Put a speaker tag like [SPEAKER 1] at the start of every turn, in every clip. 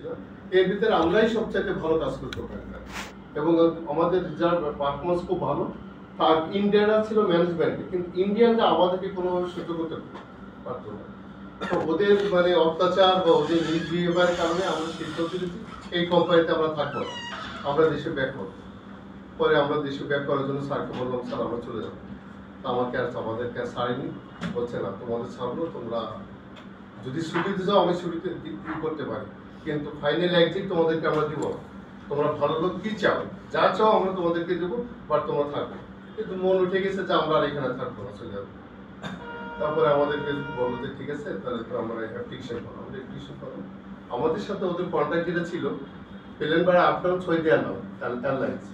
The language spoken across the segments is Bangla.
[SPEAKER 1] করতেছিলাম, এর ভিতরে আমরাই সবচাইতে ভালো কাজ করতে পারতাম এবং আমাদের যার পারফরমেন্স খুব ভালো। আর ইন্ডিয়ানরা ছিল ম্যানেজমেন্টে, কিন্তু ইন্ডিয়ানরা আমাদেরকে কোনো সুযোগ করতে পারতো না। তো ওদের মানে অত্যাচার বা ওদের মিসবিহেভিয়ারের কারণে আমরা সিদ্ধান্ত নিয়েছি এই কোম্পানিতে আমরা থাকবো না, আমরা দেশে ব্যাক করবো। পরে আমরা দেশে ব্যাক করার জন্য স্যারকে বললাম, স্যার আমরা চলে যাবো। আমাদেরকে আর ছাড়েনি, বলছে না তোমাদের ছাড়বো, তোমরা যদি ছুটিতে যাও আমি ছুটিতে করতে পারি, কিন্তু ফাইনাল এক্সিট তোমাদেরকে আমরা দিব। তোমরা ভালো লোক কি চাও, যা চাও আমরা তোমাদেরকে দেবো, বাট তোমরা থাকবে। কিন্তু মন উঠে গেছে যে আমরা আর এখানে থাকবো না, চলে যাবো। তারপরে আমাদেরকে বললো যে ঠিক আছে, তাহলে তো আমরা অ্যাপ্লিকেশন করো। আমাদের অ্যাপ্লিকেশন করো, আমাদের সাথে ওদের কন্ট্যাক্ট যেটা ছিল প্লেন ভাড়া up down Saudi airlines.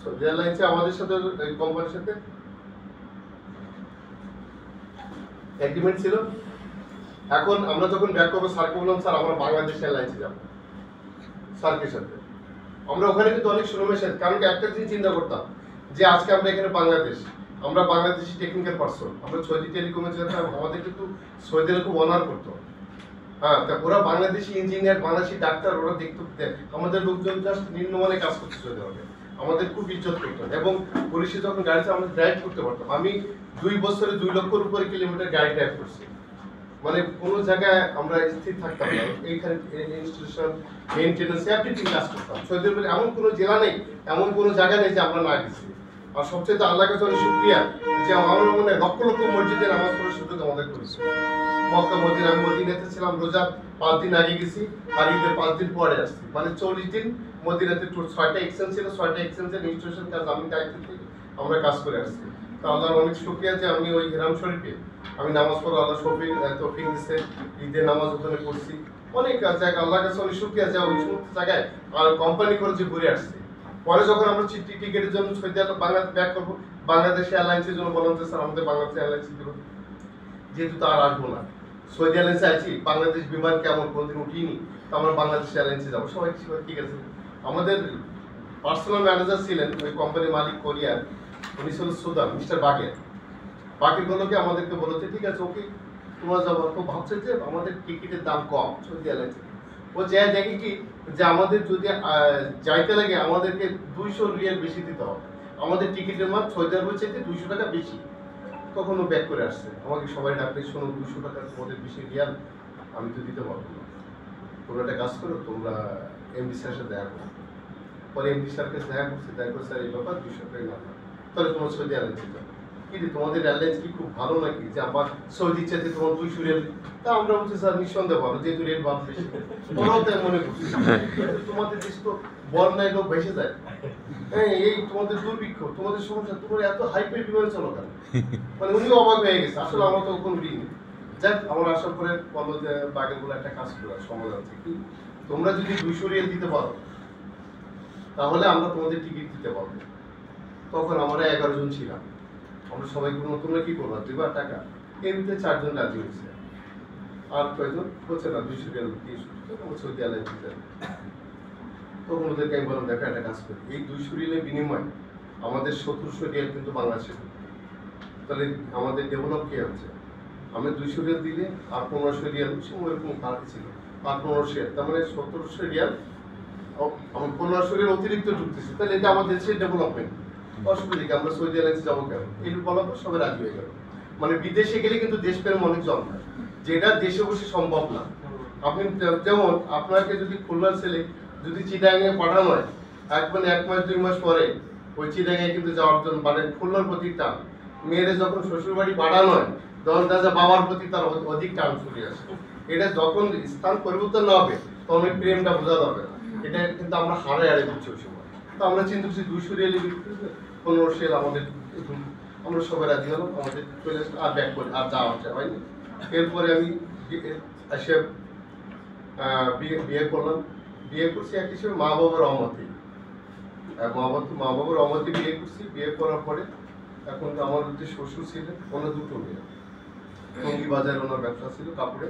[SPEAKER 1] Saudi এয়ারলাইন্সে আমাদের সাথে কোম্পানির সাথে এগ্রিমেন্ট ছিল। এখন আমরা যখন ব্যাক করবো স্যারকে বললাম, স্যার আমরা বাংলাদেশ এয়ারলাইন্সে যাবো স্যারকে সাথে। আমরা ওখানে কিন্তু অনেক সুনামের সাথে, কারণ একটা জিনিস চিন্তা করতাম যে আজকে আমরা এখানে বাংলাদেশ, আমরা বাংলাদেশি টেকনিক্যাল পার্সন, আমরা সৌদি টেলিকমে যেতাম, আমাদের কিন্তু সৌদিরা খুব অনার করতো। হ্যাঁ, তা ওরা বাংলাদেশি ইঞ্জিনিয়ার, বাংলাদেশি ডাক্তার, ওরা দেখতো আমাদের লোকজন জাস্ট নিম্নমানে কাজ করতে চলে যাবে, আমাদের খুব ইজ্জত করতো। এবং পুলিশে যখন গাড়িতে আমরা ড্রাইভ করতে পারতাম, আমি 2 বছরে 2 লক্ষের উপরে কিলোমিটার গাড়ি ড্রাইভ করছি, মানে কোনো জায়গায় আমরা স্থির থাকতাম না। এইখানে ইনস্টিটিউশন মেইনটেনেন্স এভরিথিং কাজ করতাম। সৌদি আরবের এমন কোনো জেলা নেই, এমন কোনো জায়গা নেই যে আমরা না গেছি। আর সবচেয়ে আল্লাহর কাছে অনেক শুকরিয়া যে আমার মনে লক্ষ লক্ষ মসজিদে নামাজ পড়ার সুযোগ আমাদের করেছে। মক্কা মদিনা, আমি মদিনাতে ছিলাম, রোজা 5 দিন আগে গেছি আর ঈদের 5 দিন পরে আসছি, মানে 40 দিন মদিনাতে ট্যুর। 6টা এক্সচেঞ্জ ছিল, 6টা এক্সচেঞ্জের ইনস্টিটিউশন কাজ আমি দায়িত্ব থেকে আমরা কাজ করে আসছি। তো আল্লাহর অনেক শুকরিয়া যে আমি ওই হিরাম শরীফে আমি নামাজ পড়ো, আল্লাহ তৌফিক দিচ্ছে, ঈদের নামাজ ওখানে পড়ছি। অনেক জায়গা আল্লাহর কাছে অনেক শুকরিয়া যে ওই সমস্ত জায়গায় আর কোম্পানি করে যে ঘুরে আসছি। পরে যখন আমরা টিকিটের জন্য সৌদি আরব বাংলাদেশ ব্যাক করবো, বাংলাদেশ এয়ারলাইন্সের জন্য বললাম যে স্যার আমাদের বাংলাদেশ এয়ারলাইন্স দেবো, যেহেতু তো আর আসবো না, সৌদি এয়ারলাইন্সে আছি, বাংলাদেশ বিমান কেমন কোনদিন উঠিনি, তো আমরা বাংলাদেশ এয়ারলাইন্সে যাবো। সবাই ঠিক আছে। আমাদের পার্সোনাল ম্যানেজার ছিলেন ওই কোম্পানির মালিক কোরিয়ার, উনি ছিল সুদান, মিস্টার বাগের। বাকিগুলোকে আমাদেরকে বলেছে ঠিক আছে ওকে তোমরা যাবো। তো ভাবছে যে আমাদের টিকিটের দাম কম সৌদি এয়ারলাইন্সে, ও যা দেখে কি যে আমাদের যদি যাইতে লাগে আমাদেরকে 200 রিয়াল বেশি দিতে হবে, আমাদের টিকিটের মান সৌদি আরবের চাইতে 200 টাকা বেশি। তখন ও ব্যাক করে আসছে, আমাকে সবাই ডাকলে শোনো 200 টাকা তোমাদের বেশি রিয়াল আমি তো দিতে পারবো না, তোমরা একটা কাজ করো, তোমরা এমডি স্যারের সাথে দেখা করো। পরে এমডি স্যারকে দেখা করছে, স্যার এই ব্যাপার 200 টাকা না, তাহলে তোমার সৌদি এয়ারলাইন্সে যাও। কিন্তু তোমাদের এয়ারলাইন্স কি খুব ভালো নাকি যে আমার সৌদি চাইতে তোমার 200 রিয়াল? তা আমরা বলছি স্যার নিঃসন্দেহে ভালো, যেহেতু রেট বাদ বেশি। তোমরাও তাই মনে করছি, তোমাদের দেশ তো বন্যায় লোক ভেসে যায়, হ্যাঁ এই তোমাদের দুর্ভিক্ষ, তোমাদের সমস্যা, তোমার এত হাইপের বিমানে চলো কেন? মানে উনিও অবাক হয়ে গেছে, আসলে আমরা তো কোনো ঋণ। যাক আমরা আসার পরে বললো যে বাগের বলে একটা কাজ করার সমাজ আছে কি, তোমরা যদি 200 রিয়াল দিতে পারো তাহলে আমরা তোমাদের টিকিট দিতে পারবো। তখন আমরা 11 জন ছিলাম, আমরা সবাই কোনো তোমরা কি করবা, দিবা টাকা? এমনিতে 4 জন রাজি হয়েছে, আর কয়জন বলছে না 200 রিয়াল দিয়ে সৌদি আরবে যাবে। তখন ওদেরকে আমি বললাম দেখো একটা কাজ করি, এই 200 রিয়ালের বিনিময়ে আমাদের 1700 রিয়াল কিন্তু বাংলাদেশে, তাহলে আমাদের ডেভেলপ কি আছে? আমি 200 রিয়াল দিলে আর 1500 রিয়াল, সময় এরকম ফারাক ছিল, আর 1500, তার মানে 1700 রিয়াল, আমি 1500 রিয়াল অতিরিক্ত ঢুকতেছি, তাহলে এটা আমাদের দেশের ডেভেলপমেন্ট। অসুবিধা কি, আমরা সৌদি আরবে যাবো কেন? এইটুকু বলার পর সবাই রাজি হয়ে গেল। মানে বিদেশে গেলে কিন্তু দেশপ্রেম অনেক জন্মায়, যেটা দেশে বসে সম্ভব না। আপনি যেমন আপনাকে যদি খুলনার ছেলে যদি চিটাগাঙে পাঠানো হয়, মানে 1 মাস 2 মাস পরে ওই চিটাগাঙে কিন্তু যাওয়ার জন্য মানে খুলনার প্রতি টান। মেয়েদের যখন শ্বশুর বাড়ি পাঠানো হয় তখন দেখা বাবার প্রতি তার অধিক টান চলে আসে। এটা যখন স্থান পরিবর্তন না হবে তখন ওই প্রেমটা বোঝা যাবে না, এটা কিন্তু আমরা হারে বুঝছি ওই সময়। তো আমরা চিন্তা করছি 200 রিয়ালি 1500 রিয়াল আমাদের, আমরা সবাই রাজি হলাম, আমাদের চলে আসলো আর ব্যাক করে আর যাওয়া হয়নি। এরপরে আমি এসে বিয়ে করলাম, বিয়ে করছি এক হিসেবে মা বাবার রহমতে, মা বাবার রহমতে বিয়ে করছি। বিয়ে করার পরে এখন আমার যে শ্বশুর ছিলেন ওনার 2টো মেয়ে, টঙ্গি বাজারে ওনার ব্যবসা ছিল কাপড়ে।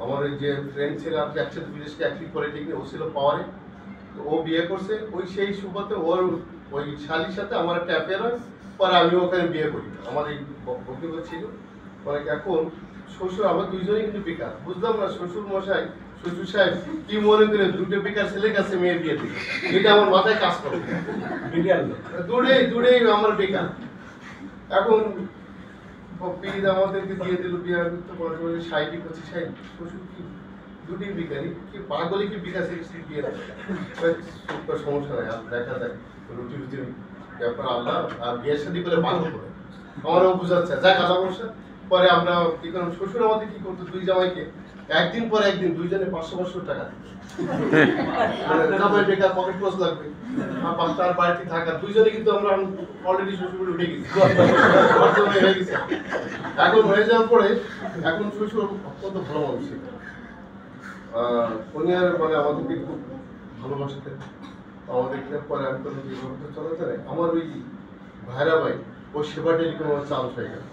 [SPEAKER 1] আমার ওই যে ফ্রেন্ড ছিল আপনি একসাথে বিদেশকে একই পলিটেকনিক, ও ছিল পাওয়ারে, তো ও বিয়ে করছে। ওই সেই সুবাদে ওর ওই শালির সাথে আমার একটা অ্যাফেয়ার হয়, পরে আমি ওখানে বিয়ে করি। আমার এই বক্তব্য ছিল মানে এখন শ্বশুর আমার 2জনেই কিন্তু বেকার, বুঝলাম না শ্বশুর মশাই শ্বশুর সাহেব কি মনে করে দুটো বেকার ছেলের কাছে মেয়ে বিয়ে দিল, এটা আমার মাথায় কাজ করে। দূরে আমার বেকার। এখন পীর আমাদেরকে দিয়ে দিল বিয়ে করতে, বলে 60-25 শ্বশুর কি দুটি বিকারি কি পাগলে কি বিকাশ বিয়ে দেয়, সমস্যা নাই আর দেখা যায় রুটি রুটির ব্যাপার আল্লাহ, আর বিয়ের শাদী করে পাগল করে আমারও বুঝাচ্ছে যা কাদা বসা। পরে আমরা কি করলাম, শ্বশুর আমাদের কি করতো, দুই জামাইকে একদিন পর একদিন দুইজনে 500 টাকা জামাই বেকার, পকেট ক্লোজ লাগবে, আর তার বাড়িতে থাকা দুইজনে কিন্তু আমরা অলরেডি শ্বশুর উঠে গেছি হয়ে গেছে। এখন হয়ে যাওয়ার পরে এখন শ্বশুর অত্যন্ত ভালো মানুষ ছিল, উনি আর মানে আমাদেরকে খুব ভালোবাসতেন আমাদেরকে। পরে আমি কোনো জীবনটা চলাতে আমার ওই ভাইরা ভাই ও সেবা টেলিকম আমার চান্স হয়ে গেল,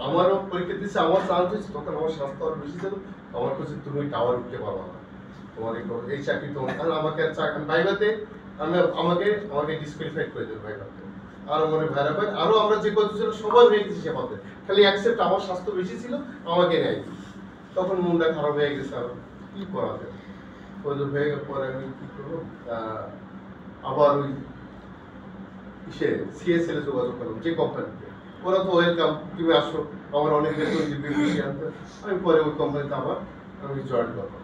[SPEAKER 1] আমারও পরীক্ষা দিচ্ছে, আমার চান্স হয়েছে, তখন আমার স্বাস্থ্য আরো বেশি ছিল। আমার কাছে তুমি টাওয়ার উঠতে পারবো না, তোমার এই চাকরি তোমার, কারণ আমাকে ভাইবাতে আমাকে ডিসকুয়ালিফাইড করে দেবে ভাইবাতে। আর আমার ভাইরা ভাই আরো আমরা যে কত ছিল সবাই হয়ে গেছি সেবাতে, খালি অ্যাকসেপ্ট আমার স্বাস্থ্য বেশি ছিল আমাকে নেয়। তখন মনটা খারাপ হয়ে গেছে, আর কি করা যায়, হয়ে গেল। পরে আমি কি করবো, আবার ওই সিএসএল এ যোগাযোগ করলাম, যে কোম্পানিতে, ওরা তো ওয়েলকাম, তুমি আসো, আমার অনেক বেতন দিবে বেশি আনতে। আমি পরে ওই কোম্পানিতে আবার আমি জয়েন করলাম,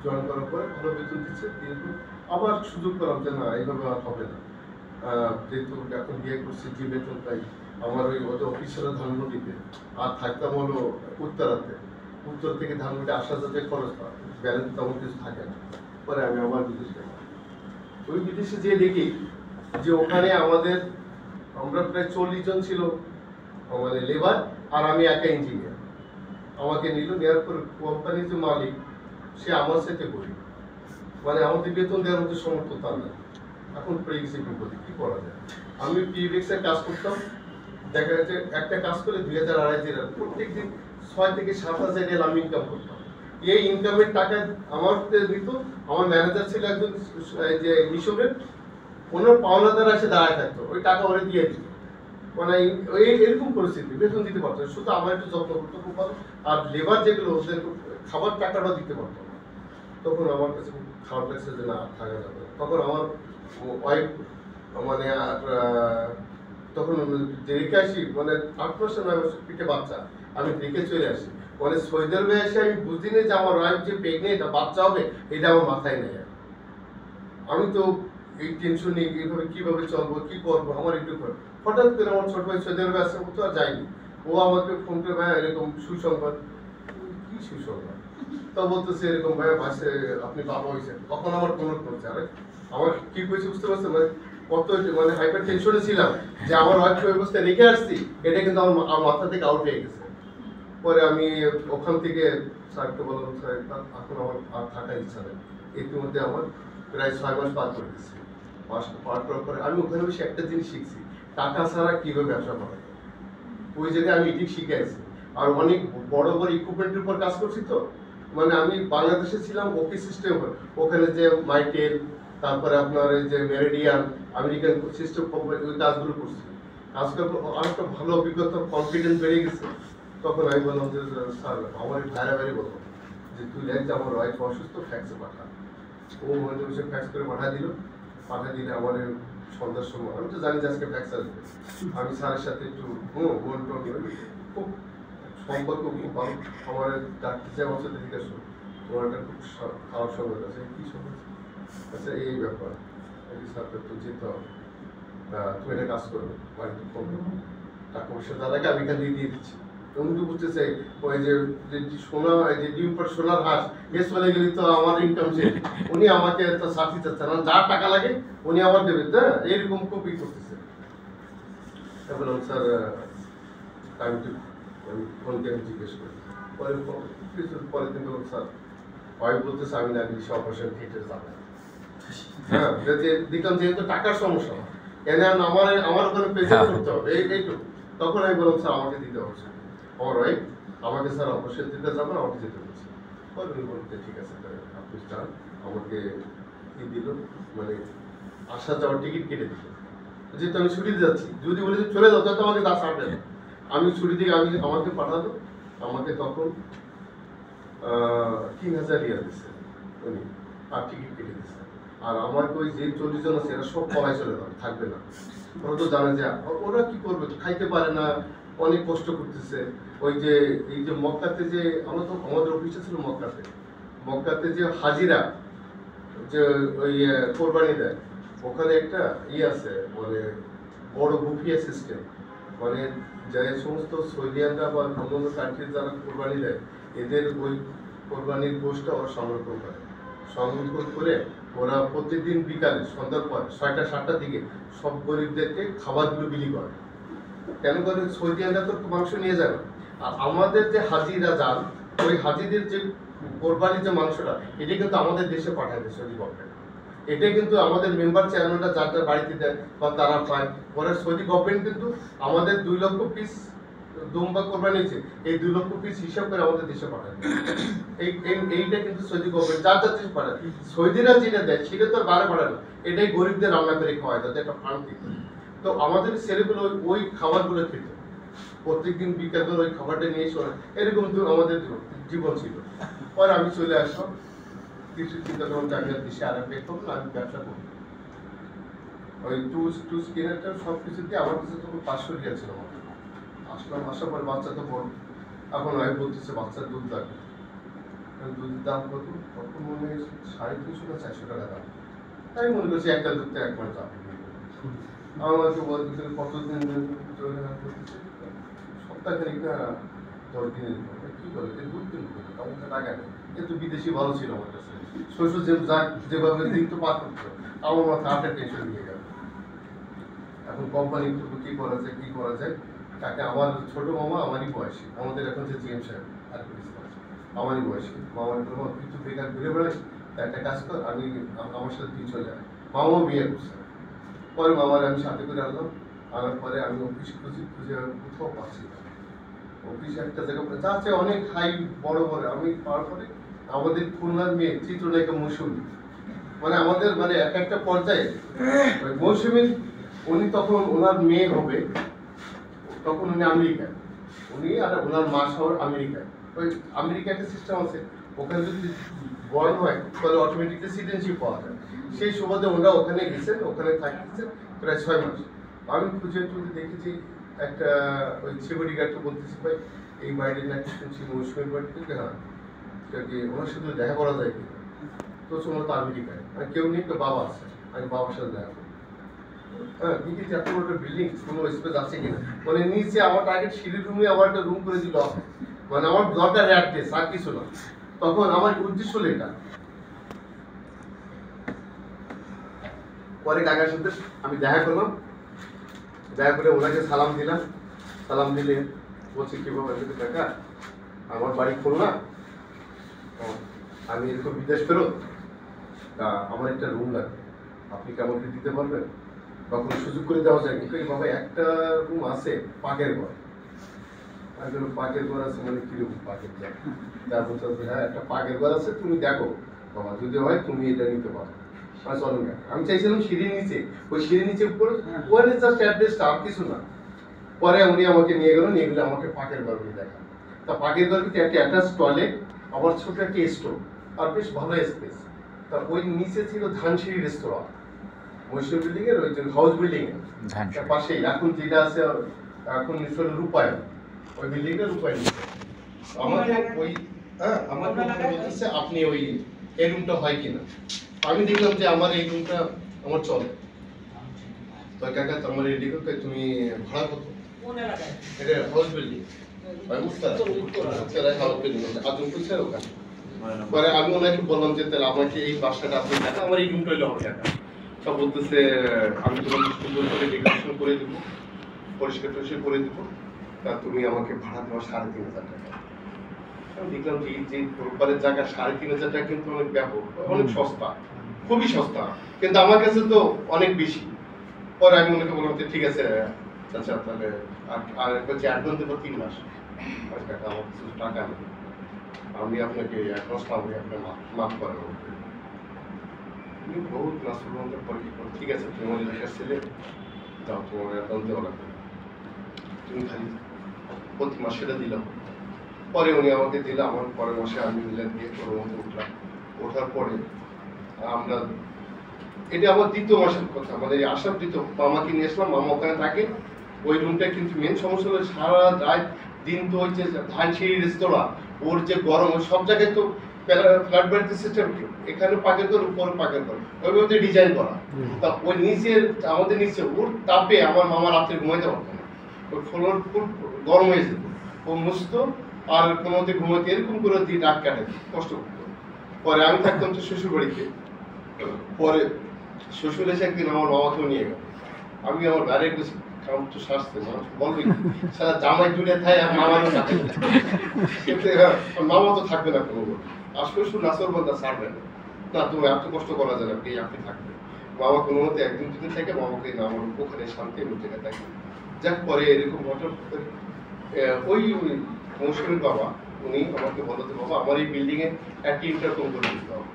[SPEAKER 1] জয়েন করার পরে ভালো বেতন দিচ্ছে, কিন্তু আবার সুযোগ পেলাম যে না এইভাবে আর হবে না, যেহেতু এখন বিয়ে করছি, যে বেতন পাই আমার ওই ওদের অফিসের ধানমন্ডিতে, আর থাকতাম হলো উত্তরাতে, উত্তর থেকে ধানমন্ডি আসা যাতে খরচ ব্যালেন্স তেমন কিছু থাকে না। পরে আমি আবার বিদেশ গেলাম, ওই বিদেশে যেয়ে দেখি যে ওখানে আমরা প্রায় 40 জন ছিল আমাদের লেবার, আর আমি একা ইঞ্জিনিয়ার। আমাকে নিল, নেওয়ার পর কোম্পানির যে মালিক সে আমার সাথে করি, মানে আমাদের বেতন দেওয়ার মধ্যে সমর্থ তার না। এখন পড়ে গেছে বিপদে, কি করা যায়। আমি পিএফএক্স এর কাজ করতাম, দেখা যাচ্ছে একটা কাজ করে 2000-2500 প্রত্যেক দিন 6 থেকে 7,000 রিয়াল আমি ইনকাম করতাম। এই ইনকামের টাকা আমার দিত আমার ম্যানেজার ছিল একজন যে মিশরের, ওনার পাওনাদার এসে দাঁড়ায় থাকতো, ওই টাকা ওরা দিয়ে দিত, মানে এরকম পরিস্থিতি, বেতন দিতে পারতো, শুধু আমার একটু যত্ন করতো খুব ভালো। আর লেবার যেগুলো ওদের খাবার টাকাটা দিতে পারতো না। তখন আমার কাছে খুব খারাপ লাগছে যে না থাকা যাবে না। তখন আমার ওয়াইফ মানে তখন রেখে আসি, মানে 8 মাসের 9 মাসের পিঠে বাচ্চা, আমি রেখে চলে আসি। মানে সৌদি আরবে এসে আমি বুঝিনি যে আমার ওয়াইফ যে প্রেগনেন্ট বাচ্চা হবে, এটা আমার মাথায় নেই। আমি তো এই টেনশন নিয়ে এইভাবে কিভাবে চলবো, কি করবো, আমার একটু হঠাৎ করে আমার ছোট ভাই সৌদি আরবে আসছে, ও তো আর যায়নি, ও আমাকে ফোন করে ভাই এরকম সুসংবাদ, কি সুসংবাদ, তা বলতেছে এরকম ভাই বাসে আপনি বাবা হয়েছেন। তখন আমার কোনো করছে, আরে আমার কি হয়েছে বুঝতে পারছেন, মানে কত মানে হাইপার টেনশনে ছিলাম যে আমার ওয়াইফ অবস্থায় রেখে আসছি, এটা কিন্তু আমার মাথা থেকে আউট হয়ে গেছে। পরে আমি ওখান থেকে স্যারকে বললাম, স্যার এখন আমার আর থাকার ইচ্ছা নেই। ইতিমধ্যে আমার প্রায় 6 মাস পার করে দিচ্ছি। পার করার পরে আমি ওখানে বসে একটা জিনিস শিখছি, টাকা ছাড়া কিভাবে ব্যবসা করা যায়। ওই জায়গায় আমি এটি শিখে আসছি, আর অনেক বড় বড় ইকুইপমেন্টের উপর কাজ করছি। তো মানে আমি বাংলাদেশে ছিলাম অফিস সিস্টেম, ওখানে যে মাইটেল, তারপরে আপনার এই যে মেরিডিয়ান, আমেরিকান সিস্টেম কোম্পানি, ওই কাজগুলো করছি। কাজ করার পর আরেকটা ভালো অভিজ্ঞতা, কনফিডেন্স বেড়ে গেছে। তখন আমি বললাম যে স্যার আমার ভাইরা বললাম যে তুই দেখ যে আমার ওয়াইফ অসুস্থ, ফ্যাক্সে পাঠা। ও মধ্যে বসে ফ্যাক্স করে পাঠা দিলে আমার সন্ধ্যার সময়, আমি তো জানি যে আজকে ফ্যাক্স আসবে, আমি স্যারের সাথে একটু বোন টোন খুব সম্পর্ক খুব ভালো। আমার ডাক্তার সাহেব আমার সাথে জিজ্ঞাসা তোমার একটা খুব খারাপ সময় আছে, কি সময়? আচ্ছা এই ব্যাপার, স্যারটা তো যেতে হবে, তুমি একটা কাজ করবে, বাড়িতে ফোন করবো, টাকা পয়সা তার আগে আমি এখান দিয়ে দিচ্ছি। উনি বুঝতে চাই ওই যে সোনা, যে ডিম পর সোনার হাঁস এ চলে গেলে তো আমার ইনকাম শেষ, উনি আমাকে তো সাথী চাচ্ছে না, যার টাকা লাগে উনি আমার দেবেন, হ্যাঁ এইরকম খুবই করতেছে। বললাম স্যার আমি ফোনকে আমি জিজ্ঞেস করি। পরে কিছু পরের দিন বললাম স্যার ওয়াইফ বলতেছে আমি না গেলে অপারেশন থিয়েটার যাবে। হ্যাঁ দেখলাম যেহেতু টাকার সমস্যা, কেন আমার ওখানে প্রেজেন্ট করতে হবে এইটুকু। তখন আমি বললাম স্যার আমাকে দিতে হবে, আমার ওয়াইফ আমাকে স্যার অপারেশন থিয়েটার যাবেন, আমাকে যেতে বলছে। পরে উনি বলতে ঠিক আছে আপনি চান, আমাকে কি দিল, মানে আসা যাওয়ার টিকিট কেটে দিল, যেহেতু আমি ছুটিতে যাচ্ছি, যদি বলে চলে যাও তাহলে আমাকে তা ছাড়বে না। আমি ছুটি থেকে আমাকে পাঠাতো, আমাকে তখন 3,000 রিয়াল দিচ্ছে, উনি আর টিকিট কেটে দিচ্ছে। আর আমাকে ওই যে 40 জন আছে এরা সব পড়ায় চলে যাবে, থাকবে না। ওরা তো জানে যে ওরা কি করবে, খাইতে পারে না, অনেক কষ্ট করতেছে। ওই যে এই যে মক্কাতে যে আমরা তো আমাদের অফিসে ছিল মক্কাতে যে হাজিরা যে ওই কোরবানি দেয়, ওখানে একটা আছে মানে বড় বুফিয়া সিস্টেম, মানে যে সমস্ত সৌদিয়ানরা বা অন্যান্য কান্ট্রির যারা কোরবানি দেয় এদের ওই কোরবানির গোষ্ঠটা ওরা সংরক্ষণ করে ওরা প্রতিদিন বিকালে সন্ধ্যার পর 6টা 7টার দিকে সব গরিবদেরকে খাবারগুলো বিলি করে। কেন করে? সৌদিয়ানরা তো মাংস নিয়ে যায় না, আর আমাদের যে হাজিরা যান ওই হাজিদের যে কোরবানির যে মাংসটা এটা কিন্তু আমাদের দেশে পাঠায় দেয় সৌদি গভর্নমেন্ট। এটাই কিন্তু আমাদের মেম্বার চেয়ারম্যানরা যার যার বাড়িতে দেয় বা তারা পায়, পরে সৌদি গভর্নমেন্ট কিন্তু আমাদের 2 লক্ষ পিস দুম্বা কোরবানিছে, এই 2 লক্ষ পিস হিসাব করে আমাদের দেশে পাঠায়। এইটা কিন্তু সৌদি গভর্নমেন্ট যার যার দেশে পাঠায়। সৌদিরা যেটা দেয় সেটা তো আর বাইরে পাঠায় না, এটাই গরিবদের রান্না করে খাওয়ায়, যাতে একটা ফান্ড দিতে। তো আমাদের ছেলেগুলো ওই খাবারগুলো খেত, প্রত্যেকদিন বিকাল করে ওই খাবারটা নিয়ে শোনা, এরকম তো আমাদের জীবন ছিল। পরে আমি চলে আসলাম, কিছু চিন্তা করলাম যে আমি দেশে আর এক করবো না, আমি ব্যবসা করবো। ওই টুস কেনারটা সব কিছুতে আমার কাছে তখন 500 রিয়াল ছিল। আসলাম, আসার পর বাচ্চা তো বড়, এখন আমি বলতেছে বাচ্চার দুধ লাগবে, দুধের দাম কত? তখন মনে হয় 350 না 400 টাকা দাম। আমি মনে করছি একটা দুধটা 1 মাস যাবে। আমাকে বলতে কতদিন সপ্তাহখানিক না 10 দিনের কি বলে দুধ কিনবো, আমার টাকা নেই। কিন্তু বিদেশি ভালো ছিল আমার কাছে, শ্বশুর যেভাবে দিন তো পার করতো, আমার মাথা হার্টের টেনশন নিয়ে গেল। এখন কোম্পানি কি করা যায় তাকে, আমার ছোট মামা আমারই বয়সী, আমাদের এখন যে জিএম সাহেব আর আমারই বয়সী, মামার বলবো তুই তো বেকার ঘুরে বেড়াস, একটা কাজ কর, আমি আমার সাথে তুই চলে যায়। মামাও বিয়ে করছে। পরে মামার আমি সাথে করে আনার পরে আমি অফিস খুঁজে কোথাও পাচ্ছি না। অফিস একটা জায়গা যাচ্ছে অনেক হাই বড় আমি পাওয়ার পরে আমাদের খুলনার মেয়ে চিত্রনায়িকা মৌসুমী, মানে আমাদের মানে একটা পর্যায়ে মৌসুমী, উনি তখন ওনার মেয়ে হবে, তখন উনি আমেরিকায়, উনি আর ওনার মা শহর আমেরিকায়। ওই আমেরিকা একটা সিস্টেম আছে, ওখানে যদি বর্ন হয় তাহলে অটোমেটিকলি সিটিজেনশিপ পাওয়া যায়। সেই সুবাদে ওনারা ওখানে গেছেন, ওখানে থাকতেছেন প্রায় 6 মাস। আমি খুঁজে দেখেছি একটা ওই সিকিউরিটি গার্ডকে বলতেছি, ভাই এই বাড়ির নাকি শুনছি মৌসুমীর বাড়ি থেকে, হ্যাঁ ওনার সাথে দেখা করা যায় কিনা? তো ওনার তো আমেরিকায়, মানে কেউ নেই, তো বাবা আছে, আমি বাবার সাথে দেখা করি। হ্যাঁ দেখেছি এত বড় বিল্ডিং, কোনো স্পেস আছে কিনা, মানে নিচে আমার টার্গেট সিঁড়ি রুমে আমার একটা রুম করে দিল, মানে আমার দরকার অ্যাড্রেস আর কিছু না। তখন আমার উদ্দেশ্য হলো এটা। পরে কাকার সাথে আমি দেখা করলাম, দেখা করে ওনাকে সালাম দিলাম, সালাম দিলে বলছি কি বাবা, কাকা আমার বাড়ি খুলনা, আমি এরকম বিদেশ ফেরত, তা আমার একটা রুম লাগবে, আপনি কি আমাকে দিতে পারবেন? বা কোনো সুযোগ করে দেওয়া যায়? কিন্তু বাবা একটা রুম আছে পাকের ঘর। আমি বললাম পাকের ঘর আছে মানে কিরকম পাকের ঘর? তার বলতে হ্যাঁ একটা পাকের ঘর আছে, তুমি দেখো বাবা, যদি হয় তুমি এটা নিতে পারো। চলো না, আমি চাইছিলাম সিঁড়ির নিচে, ওই সিঁড়ির নিচে উপরে ওখানে জাস্ট অ্যাড্রেসটা, আর কিছু না। পরে উনি আমাকে নিয়ে গেলেন আমাকে পাকের ঘর নিয়ে দেখা। তা পাকের ঘর ভিতরে একটা অ্যাটাচ টয়লেট, আবার ছোট একটা স্টোর, আর বেশ ভালো স্পেস। তা ওই নিচে ছিল ধানসিঁড়ি রেস্তোরাঁ, মৈশুর বিল্ডিং এর ওই যে হাউস বিল্ডিং এর পাশেই, এখন যেটা আছে এখন নিশ্চয় রূপায়ণ, ওই বিল্ডিং এর রূপায়ণ। আমাকে ওই আমার বলতেছে আপনি ওই এই রুমটা হয় কিনা। আমি দেখলাম যে আমার এই রুমটা আমার চলে। তো কাকা তোমার রেডি করতে তুমি ভাড়া কত? এটা হাউস বিল্ডিং, পরে আমি ওনাকে বললাম যে তাহলে আমাকে এই বাসাটা আপনি দেখা, আমার এই রুমটা হইলো আমার টাকা। সব বলতেছে আমি তোমাকে সুন্দর করে ডেকোরেশন করে দিব, পরিষ্কার টরিষ্কার করে দিব, তা তুমি আমাকে ভাড়া দেওয়া 3,500 টাকা। আমি দেখলাম যে এই যে রোববারের জায়গা 3,500 টাকা কিন্তু অনেক ব্যাপক, অনেক সস্তা, খুবই সস্তা, কিন্তু আমার কাছে তো অনেক বেশি। পরে আমি ওনাকে বললাম যে ঠিক আছে আচ্ছা, তাহলে আর বলছি অ্যাডভান্স দেবো 3 মাস। আমার কিছু টাকা নেই, আমি আপনাকে অ্যাডভান্সটা আমি আপনার মাফ করেন। বহুত নাসুর পরে কি করো, ঠিক আছে তুমি আমার এলাকার ছেলে, যাও তোমার অ্যাডভান্স দেওয়া লাগবে, তুমি খালি প্রতি মাসে দিলাম। পরে উনি আমাকে দিল, আমার পরের মাসে আমি মিলে দিয়ে ওর মধ্যে উঠলাম, ও ওঠার পরে আমরা, এটা আমার দ্বিতীয় মাসের কথা, মানে আসার দ্বিতীয়, মামাকে নিয়ে আসলাম, মামা ওখানে থাকে ওই রুমটা। কিন্তু মেন সমস্যা হলো সারা রাত দিন তো ওই যে ধানসিঁড়ি রেস্তোরাঁ, ওর যে গরম, সব জায়গায় তো ফ্ল্যাট বাড়িতে সিস্টেম, এখানে পাকের ঘর, উপরে পাকের ঘর, ওইভাবে ডিজাইন করা। তা ওই নিচে, আমাদের নিচে ওর তাপে আমার মামা রাত্রে ঘুমাইতে পারতো না, ওই ফ্লোর ফুল গরম হয়ে যেত, ও মুছতো আর কোনোমতে ঘুমাইতে, এরকম করে দিয়ে রাত কাটে, কষ্ট করতো। পরে আমি থাকতাম তো শ্বশুর বাড়িতে, পরে শ্বশুর এসে একদিন আমার মামাকেও নিয়ে গেল। আমি আমার বাইরে গেছি, কারণ তো স্বাস্থ্য মানুষ বলবে সারা জামাই জুড়ে থাকে আর মামারও থাকে, মামা তো থাকবে না কোনো, আর শ্বশুর নাচর বন্ধা ছাড়বে না, তুমি এত কষ্ট করা যায় না, আপনি থাকবে। মামা কোনো মতে একদিন দুদিন থেকে মামাকে না আমার ওখানে শান্তি জায়গায় থাকে। যাক, পরে এরকম ঘটনা, ওই মৌসুমীর বাবা উনি আমাকে বলতে, বাবা আমার এই বিল্ডিং এ একটা ইন্টারকম করে দিতে হবে।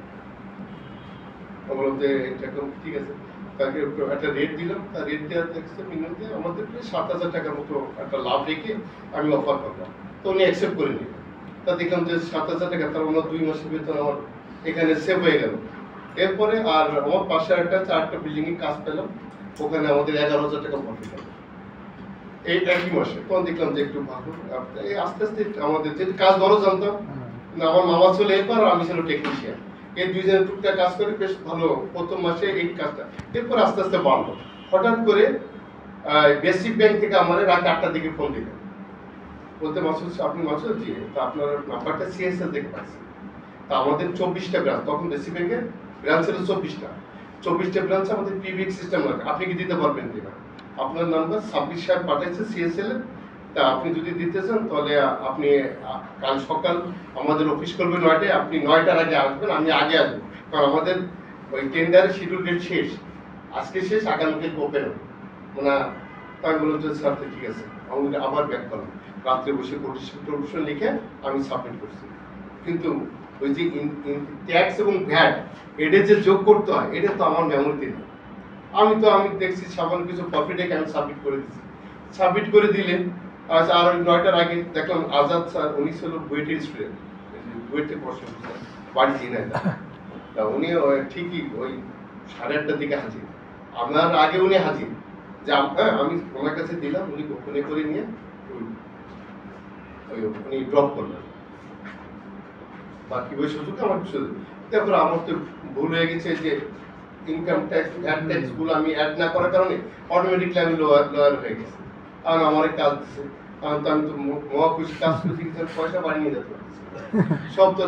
[SPEAKER 1] বলতে ইন্টারকম ঠিক আছে, তাকে একটা রেট দিলাম, তার রেট দেওয়ার দেখছে মিনিমামে আমাদের 7,000 টাকার মতো একটা লাভ রেখে আমি অফার করলাম, তো উনি অ্যাকসেপ্ট করে নিলেন। তা দেখলাম যে 7,000 টাকা, তার মানে 2 মাসের বেতন আমার এখানে সেভ হয়ে গেল। এরপরে আর আমার পাশে একটা 4টা বিল্ডিং এ কাজ পেলাম, ওখানে আমাদের 11,000 টাকা প্রফিট হলো এই একই মাসে। তখন দেখলাম যে একটু ভালো, এই আস্তে আস্তে আমাদের যে কাজ বড় জানতাম না, আমার মামা ছিল এরপর, আমি ছিল টেকনিশিয়ান, এই দুইজনে টুকটাক কাজ করে বেশ ভালো, প্রথম মাসে এই কাজটা, এরপর আস্তে আস্তে বাড়লো। হঠাৎ করে বেসিক ব্যাংক থেকে আমার রাত 8টার দিকে ফোন দিলেন, বলতে মাসুদ আপনি মাসুদ জি, তা আপনার নাম্বারটা সিএসএল থেকে পাচ্ছি। তা আমাদের 24টা ব্রাঞ্চ, তখন বেসিক ব্যাংকের ব্রাঞ্চ ছিল 24টা ব্রাঞ্চ আমাদের পিবিএক সিস্টেম আছে, আপনি কি দিতে পারবেন কিনা? আপনার নাম্বার সাব্বির সাহেব পাঠাইছে সিএসএল এ, তা আপনি যদি দিতে চান তাহলে আপনি কাল সকাল আমাদের অফিস করবে 9টায়, আপনি 9টার আগে আসবেন, আমি আগে আসবো, কারণ আমাদের ওই টেন্ডারের শিডিউল ডেট শেষ, আজকে শেষ, আগামীকাল ওপেন হবে মানে। তাই বললাম যে স্যার ঠিক আছে, আমি আবার ব্যাক করলাম, রাত্রে বসে কোটেশন লিখে আমি সাবমিট করছি। কিন্তু ওই যে ট্যাক্স এবং ভ্যাট এটা যে যোগ করতে হয়, এটা তো আমার মেমোরিতে নেই। আমি দেখছি সামান্য কিছু প্রফিট রেখে আমি সাবমিট করে দিচ্ছি, সাবমিট করে দিলেন। আচ্ছা, আর ওই 9টার আগে দেখলাম আজাদ স্যার, উনি ছিল বুয়েটের স্টুডেন্ট, বুয়েটে পড়াশোনা করতেন, বাড়ি ঝিনাইদহ। তা উনি ঠিকই ওই 8:30টার দিকে হাজির, আপনার আগে উনি হাজির, যে হ্যাঁ আমি ওনার কাছে দিলাম, উনি গোপনে করে নিয়ে উনি ড্রপ করলেন, বাকি ওই সুযোগ আমার সুযোগ। তারপর আমার তো ভুল হয়ে গেছে যে ইনকাম ট্যাক্স, ভ্যাট ট্যাক্স গুলো আমি অ্যাড না করার কারণে অটোমেটিকলি আমি লোয়ার হয়ে গেছি। কারণ আমার কাজ দিচ্ছে, কারণ তো আমি তো মহা খুশি কাজ করে দিচ্ছি, পয়সা বাড়িয়ে যেতে পারছি, সব তো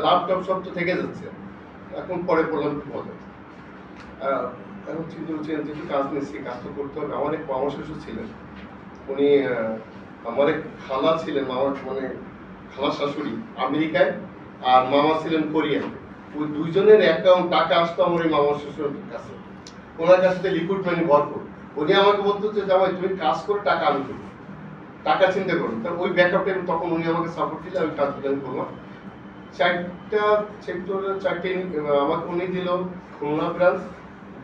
[SPEAKER 1] ল্যাপটপ সব তো থেকে যাচ্ছে। এখন পরে বললাম কি বলে, এখন চিন্তা করছি যেহেতু কাজ নিচ্ছি, কাজ তো করতে হবে। আমার এক মামা শ্বশুর ছিলেন, উনি আমার এক খালা ছিলেন, আমার মানে খালা শাশুড়ি আমেরিকায়, আর মামা ছিলেন কোরিয়ান। ওই দুইজনের অ্যাকাউন্ট টাকা আসতো আমার ওই মামা শ্বশুরের কাছে, ওনার কাছে লিকুইড মানি ভরপুর। উনি আমাকে বলতো যে জামাই তুমি কাজ করে টাকা আমি দেবো, টাকা চিন্তা করো। তার ওই ব্যাকআপটা তখন উনি আমাকে সাপোর্ট দিলে আমি কাজগুলো আমি করলাম। 4টা সেক্টরে 4টে আমাকে উনি দিল, Khulna branch,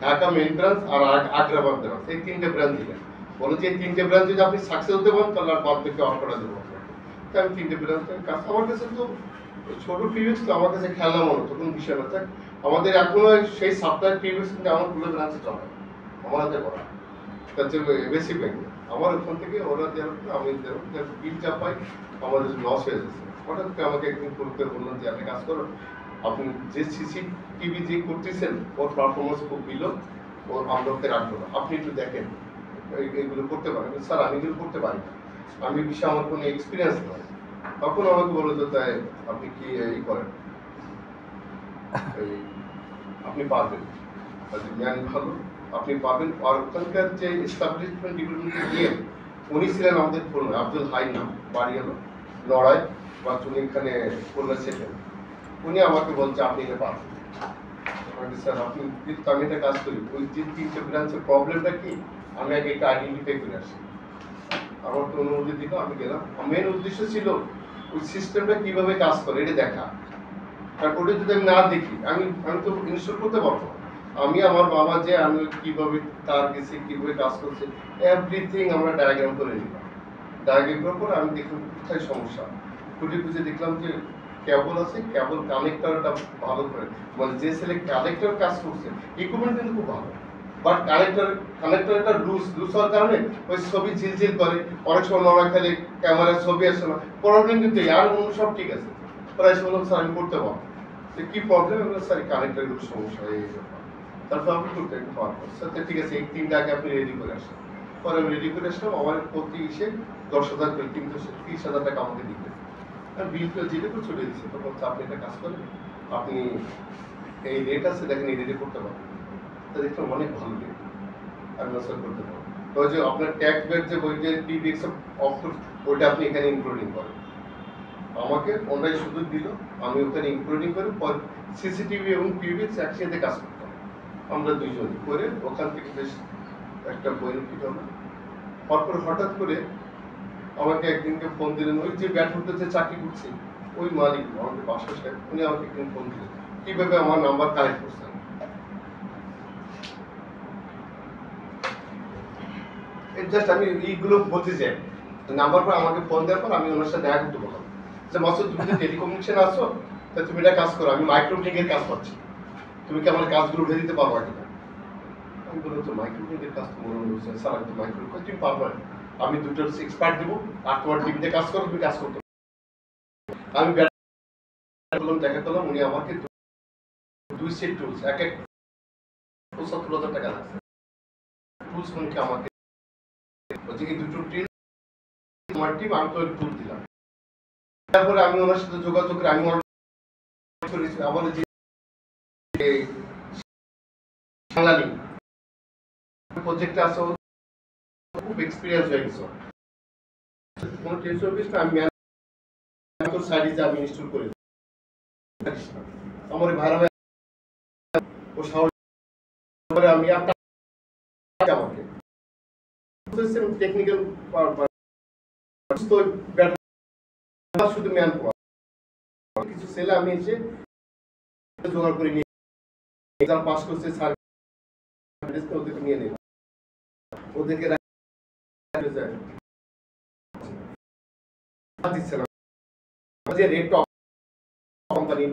[SPEAKER 1] Dhaka main branch আর আগ্রাবাদ ব্রাঞ্চ, এই 3টে ব্রাঞ্চ দিলেন। বলে যে এই 3টে ব্রাঞ্চ যদি আপনি সাকসেস হতে পারেন তাহলে আর বাদ বাকি অফ করে দেবো। তাই আমি 3টে ব্রাঞ্চের কাজ, আমার কাছে তো ছোট পিরিয়ড তো আমার কাছে খেলা মনে হতো, কোনো বিষয় না। তাই আমাদের এখনো সেই সাপ্তাহিক পিরিয়ড কিন্তু আমার পুরো ব্রাঞ্চে চলে, আমার হাতে করা। তার বেসিক ব্যাংকে আমার ওখান থেকে ওরা দেওয়ার, আমি দেওয়ার বিল যা পাই আমাদের লস হয়ে যাচ্ছে। হঠাৎ করে আমাকে একদিন ফোন করে বললাম যে একটা কাজ করো, আপনি যে সিসিটিভি যে করতেছেন ওর পারফরমেন্স খুব বিলো, ওর আমলকে রাখবো না, আপনি একটু দেখেন এইগুলো করতে পারেন। স্যার আমি এগুলো করতে পারি না, আমি বিষয়ে আমার কোনো এক্সপিরিয়েন্স নয়। তখন আমাকে বললো যে তাই আপনি কি এই করেন, আপনি পারবেন, জ্ঞান ভালো, আপনি পাবেন। আর ওখানকার যে এস্টাবলিশমেন্ট ডিপার্টমেন্টে গিয়ে উনি ছিলেন আমাদের খুলনা, আব্দুল হাই নাম, বাড়ি হলো লড়াই বা তুমি এখানে খুলনা সেটেল। উনি আমাকে বলছে আপনি এটা পারবেন। স্যার আপনি আমি একটা কাজ করি, ওই যে 3টে ব্রাঞ্চের প্রবলেমটা কি আমি আগে এটা আইডেন্টিফাই করে আসি। আমার তো অনুমতি দিল, আমি গেলাম। মেন উদ্দেশ্য ছিল ওই সিস্টেমটা কিভাবে কাজ করে এটা দেখা, কারণ ওটা যদি আমি না দেখি আমি তো ইনস্টল করতে পারবো। আমি আমার বাবা যে আমি কিভাবে তার গেছে, কিভাবে কাজ করছে, এভরিথিং আমরা ডায়াগ্রাম করে নিলাম। ডায়াগ্রাম করার পর আমি দেখলাম কোথায় সমস্যা, খুঁজে দেখলাম যে কেবল আছে, কেবল কানেক্টরটা ভালো করে, মানে যে ছেলে কানেক্টর কাজ করছে ইকুইপমেন্ট কিন্তু খুব ভালো, বাট কানেক্টরটা লুজ হওয়ার কারণে ওই ছবি ঝিলঝিল করে, অনেক সময় নড়া খেলে ক্যামেরার ছবি আসে না, প্রবলেম কিন্তু আর অন্য সব ঠিক আছে। প্রায় বললাম স্যার আমি করতে পারবো, কি প্রবলেম, স্যার কানেক্টরের একটু সমস্যা হয়ে গেছে। তারপর আমি করতে পারবো স্যার, ঠিক আছে এই 3টা আগে আপনি রেডি করে আসেন। পরে আমি রেডি করে আসলাম, আমার প্রতি এসে 10,000 করে 30,000 টাকা আমাকে দিবে। আর বিল করে যেটা করে চলে দিচ্ছে, তখন আপনি একটা কাজ করেন, আপনি এই রেট আছে দেখেন, এই রেটে করতে পারবেন। তা দেখলাম অনেক ভালো রেট, আমি স্যার করতে পারবো। তো যে আপনার ট্যাক্স বের যে বই যে পিবিএক্স অফ ওইটা আপনি এখানে ইনক্লুডিং করেন, আমাকে ওনারাই সুযোগ দিল, আমি ওখানে ইনক্লুডিং করে পর সিসিটিভি এবং পিবিএক্স একসাথে কাজ করতাম আমরা দুইজন করে, ওখান থেকে বেশ একটা বেনিফিট হলো। তারপর হঠাৎ করে আমাকে একদিনকে ফোন দিলেন, ওই যে ব্যাটফুটে যে চাকরি করছি ওই মালিক আমাদের বাসার সাহেব, উনি আমাকে একদিন ফোন দিলেন, কিভাবে আমার নাম্বার কালেক্ট করছেন। জাস্ট আমি এইগুলো বলতে চাই, নাম্বার পর আমাকে ফোন দেওয়ার পর আমি ওনার সাথে দেখা করতে বললাম যে মাসুদ তুমি যে টেলিকমিউনিকেশন আসছো, তা তুমি এটা কাজ করো, আমি মাইক্রোপ্লিং এর কাজ পাচ্ছি, তুমি কি আমার কাজগুলো উঠে দিতে পারবা কিনা। আমি বললাম তো মাইক্রোপ্লিং এর কাজ তো মনে হচ্ছে স্যার, আমি তো মাইক্রো তুমি পারবা, আমি দুটো এক্সপার্ট দিব, আর তোমার টিমতে কাজ করো, তুমি কাজ করতে। আমি বললাম দেখা করলাম, উনি আমাকে 2 সেট টুলস, এক 75,000 টাকা লাগছে টুলস, উনি আমাকে বলছে কি দুটো টিম তোমার টিম, আমি তো টুল দিলাম। তারপরে আমি ওনার সাথে যোগাযোগ করে আমি আমার যে বাঙালি প্রজেক্টে আছে, খুব এক্সপিরিয়েন্স হয়ে গেছে, কোনো টেনশন করিস না, আমি সাইডে আমি ইনস্টল করে আমার ভাড়া ও সাহস করে আমি আমাকে টেকনিক্যাল শুধু ম্যান পাওয়ার, কিছু ছেলে আমি এসে জোগাড় করে নিয়ে এক্সাম পাস করছে, স্যার ওদেরকে নিয়ে নেব, ওদেরকে দিচ্ছে না যে রেট কোম্পানি